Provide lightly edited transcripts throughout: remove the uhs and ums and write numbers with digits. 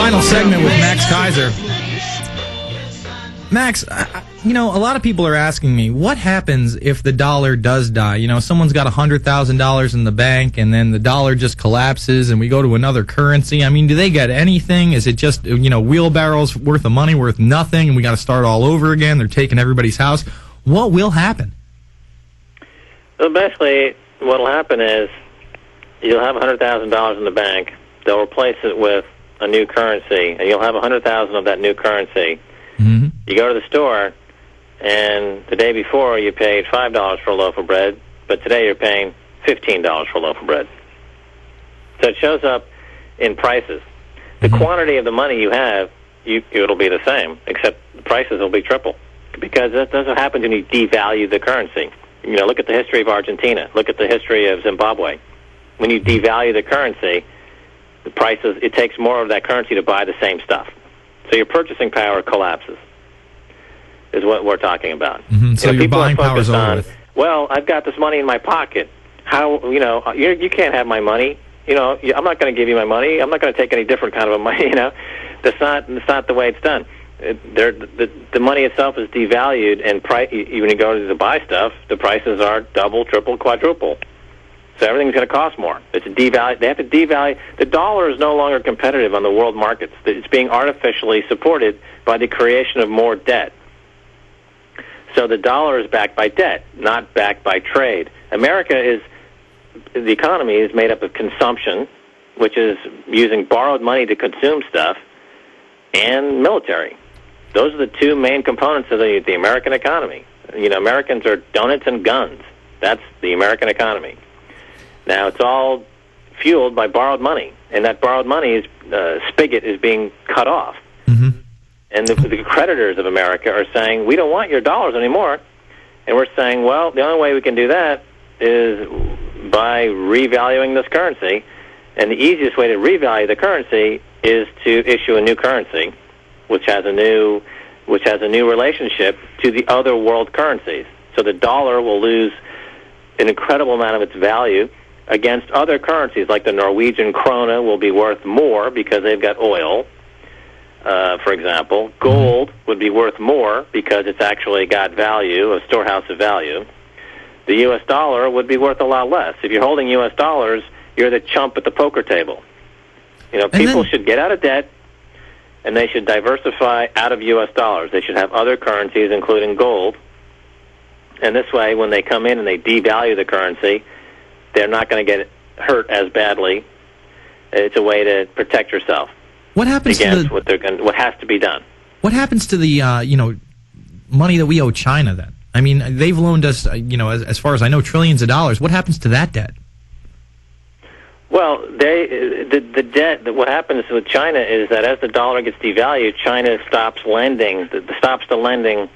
Final segment with Max Keiser. Max, a lot of people are asking me, what happens if the dollar does die? Someone's got $100,000 in the bank, and then the dollar just collapses, and we go to another currency. I mean, do they get anything? Is it just, wheelbarrows worth of money, worth nothing, and we got to start all over again? They're taking everybody's house. What will happen? So basically, what will happen is you'll have $100,000 in the bank. They'll replace it with a new currency, and you'll have $100,000 of that new currency. Mm-hmm. You go to the store, and the day before you paid $5 for a loaf of bread, but today you're paying $15 for a loaf of bread. So it shows up in prices. The quantity of the money you have, it'll be the same, except the prices will be triple, because that's what happens when you devalue the currency. Look at the history of Argentina. Look at the history of Zimbabwe. When you devalue the currency, the prices, it takes more of that currency to buy the same stuff. So your purchasing power collapses, is what we're talking about. Mm-hmm. So your buying power's over with. Well, I've got this money in my pocket. How, you can't have my money. I'm not going to give you my money. I'm not going to take any different kind of a money, That's not the way it's done. The money itself is devalued, and when you go to buy stuff, the prices are double, triple, quadruple. So everything's going to cost more. It's devalued. They have to devalue. The dollar is no longer competitive on the world markets. It's being artificially supported by the creation of more debt. So the dollar is backed by debt, not backed by trade. The economy is made up of consumption, which is using borrowed money to consume stuff, and military. Those are the two main components of the American economy. Americans are donuts and guns. That's the American economy. Now, it's all fueled by borrowed money, and that borrowed money spigot is being cut off. Mm-hmm. And the creditors of America are saying, we don't want your dollars anymore. And we're saying, well, the only way we can do that is by revaluing this currency. And the easiest way to revalue the currency is to issue a new currency, which has a new relationship to the other world currencies. So the dollar will lose an incredible amount of its value against other currencies, like the Norwegian krona will be worth more because they've got oil, for example. Gold would be worth more because it's actually got value, a storehouse of value. The U.S. dollar would be worth a lot less. If you're holding U.S. dollars, you're the chump at the poker table. People should get out of debt, and they should diversify out of U.S. dollars. They should have other currencies, including gold. And this way, when they come in and they devalue the currency, they're not going to get hurt as badly. It's a way to protect yourself. What happens against what has to be done? What happens to the money that we owe China then? I mean, they've loaned us, as far as I know, trillions of dollars. What happens to that debt? Well, the debt. What happens with China is that as the dollar gets devalued, China stops lending. Stops the lending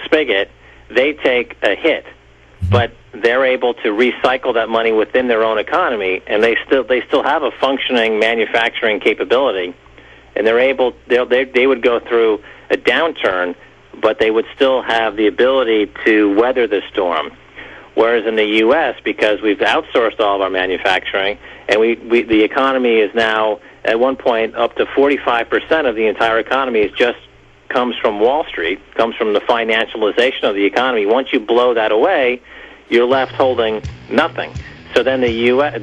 spigot. They take a hit, but they're able to recycle that money within their own economy, and they still have a functioning manufacturing capability, and they would go through a downturn, but they would still have the ability to weather the storm. Whereas in the U.S., because we've outsourced all of our manufacturing, and the economy is now at one point up to 45% of the entire economy is just comes from Wall Street, comes from the financialization of the economy. Once you blow that away, you're left holding nothing. So then the U.S.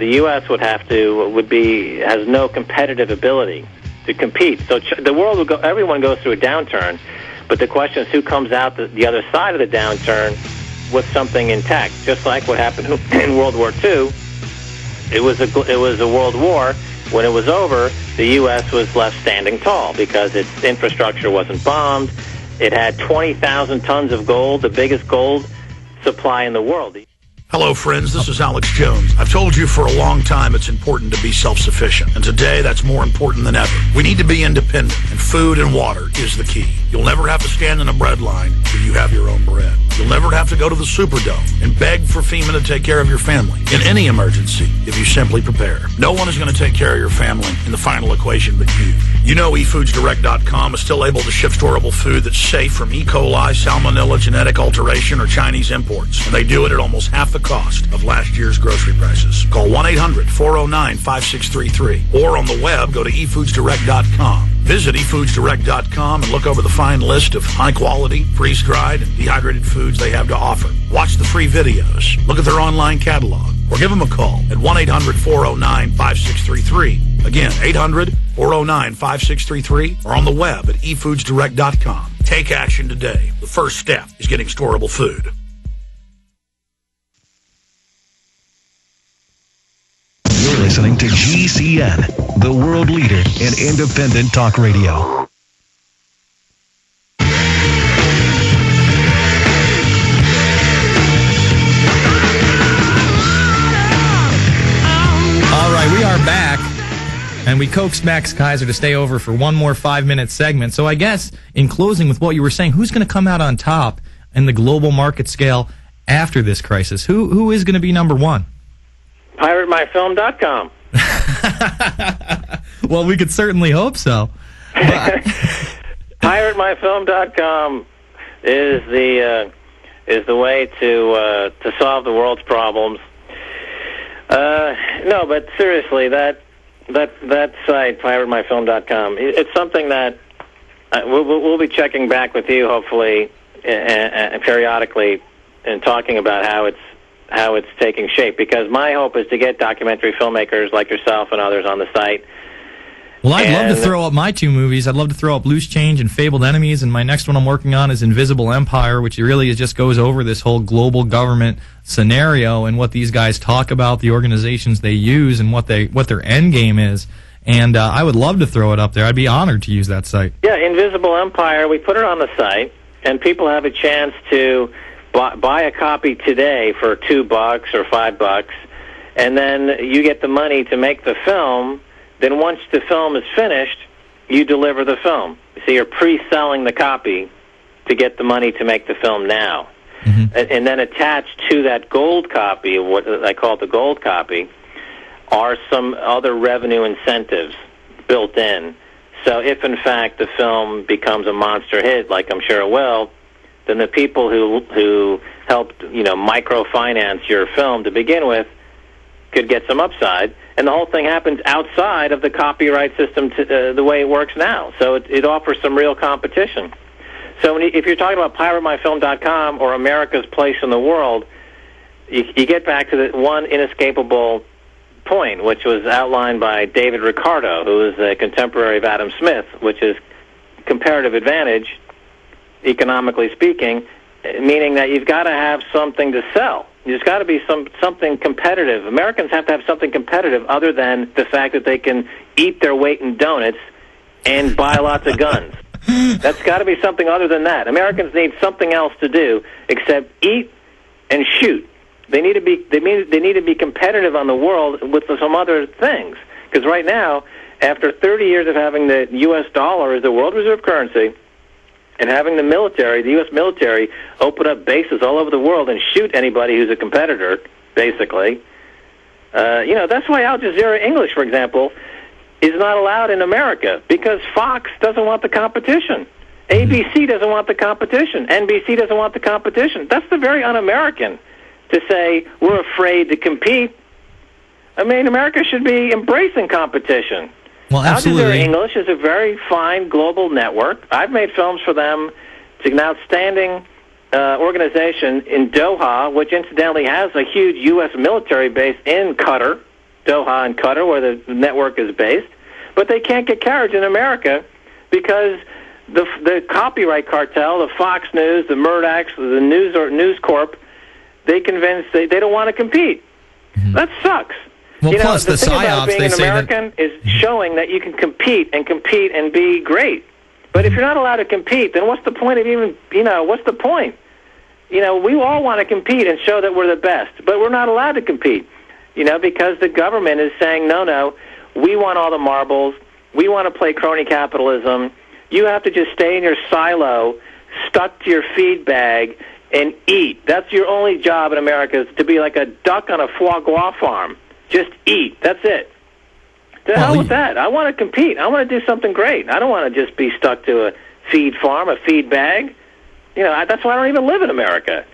has no competitive ability to compete. So the world will go. Everyone goes through a downturn, but the question is who comes out the other side of the downturn with something intact. Just like what happened in World War II, it was a world war. When it was over, the U.S. was left standing tall because its infrastructure wasn't bombed. It had 20,000 tons of gold, the biggest gold supply in the world. Hello, friends. This is Alex Jones. I've told you for a long time it's important to be self-sufficient, and today that's more important than ever. We need to be independent, and food and water is the key. You'll never have to stand in a bread line if you have your own bread. You'll never have to go to the Superdome and beg for FEMA to take care of your family in any emergency if you simply prepare. No one is going to take care of your family in the final equation but you. You know eFoodsDirect.com is still able to ship storable food that's safe from E. coli, salmonella, genetic alteration, or Chinese imports, and they do it at almost half the cost of last year's grocery prices. Call 1-800-409-5633 or on the web go to eFoodsDirect.com. Visit eFoodsDirect.com and look over the fine list of high-quality, freeze-dried, and dehydrated foods they have to offer. Watch the free videos, look at their online catalog, or give them a call at 1-800-409-5633. Again, 800-409-5633, or on the web at eFoodsDirect.com. Take action today. The first step is getting storable food. You're listening to GCN, the world leader in independent talk radio. All right, we are back, and we coaxed Max Keiser to stay over for one more 5-minute segment. So I guess, in closing with what you were saying, who's going to come out on top in the global market scale after this crisis? Who is going to be number one? PirateMyFilm.com. Well, we could certainly hope so. PirateMyFilm.com is the way to solve the world's problems. No, but seriously, that site, PirateMyFilm.com, it's something that we'll be checking back with you, hopefully, and periodically, and talking about how it's taking shape, because my hope is to get documentary filmmakers like yourself and others on the site. Well, I'd love to throw up my 2 movies. I'd love to throw up Loose Change and Fabled Enemies, and my next one I'm working on is Invisible Empire, which really just goes over this whole global government scenario and what these guys talk about, the organizations they use, and what their end game is. And I would love to throw it up there. I'd be honored to use that site. Yeah, Invisible Empire, we put it on the site, and people have a chance to buy a copy today for $2 or $5, and then you get the money to make the film. Then once the film is finished, you deliver the film. So you're pre-selling the copy to get the money to make the film now. Mm-hmm. And then attached to that gold copy, what I call the gold copy, are some other revenue incentives built in. So if, in fact, the film becomes a monster hit, like I'm sure it will, then the people who helped, microfinance your film to begin with could get some upside, and the whole thing happens outside of the copyright system the way it works now. So it offers some real competition. So if you're talking about PirateMyFilm.com or America's place in the world, you get back to the one inescapable point, which was outlined by David Ricardo, who is a contemporary of Adam Smith, which is comparative advantage, economically speaking, meaning that you've got to have something to sell. There's got to be something competitive. Americans have to have something competitive other than the fact that they can eat their weight in donuts and buy lots of guns. That's got to be something other than that. Americans need something else to do except eat and shoot. They need to be competitive on the world with some other things. Because right now, after 30 years of having the U.S. dollar as the world reserve currency, and having the military, the U.S. military, open up bases all over the world and shoot anybody who's a competitor, basically. That's why Al Jazeera English, for example, is not allowed in America, because Fox doesn't want the competition. ABC doesn't want the competition. NBC doesn't want the competition. That's the very un-American to say we're afraid to compete. I mean, America should be embracing competition. Well, absolutely. Al Jazeera English is a very fine global network. I've made films for them. It's an outstanding organization in Doha, which incidentally has a huge U.S. military base in Qatar, Doha and Qatar, where the network is based. But they can't get carriage in America because the copyright cartel, the Fox News, the Murdochs, the News Corp, they don't want to compete. Mm-hmm. That sucks. Well, plus the thing PSYOPs, about being an American is showing that you can compete and be great. But if you're not allowed to compete, then what's the point of even, what's the point? We all want to compete and show that we're the best, but we're not allowed to compete, because the government is saying, no, we want all the marbles. We want to play crony capitalism. You have to just stay in your silo, stuck to your feed bag, and eat. That's your only job in America, is to be like a duck on a foie gras farm. Just eat. That's it. The hell with that. I want to compete. I want to do something great. I don't want to just be stuck to a feed farm, a feed bag. That's why I don't even live in America.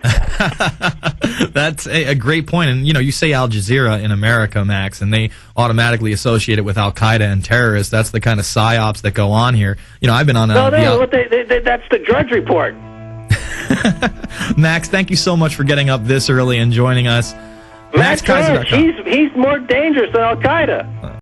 That's a great point. And, you say Al Jazeera in America, Max, and they automatically associate it with Al-Qaeda and terrorists. That's the kind of psyops that go on here. I've been on a... that's the Drudge Report. Max, thank you so much for getting up this early and joining us. Max Keiser, he's more dangerous than Al-Qaeda.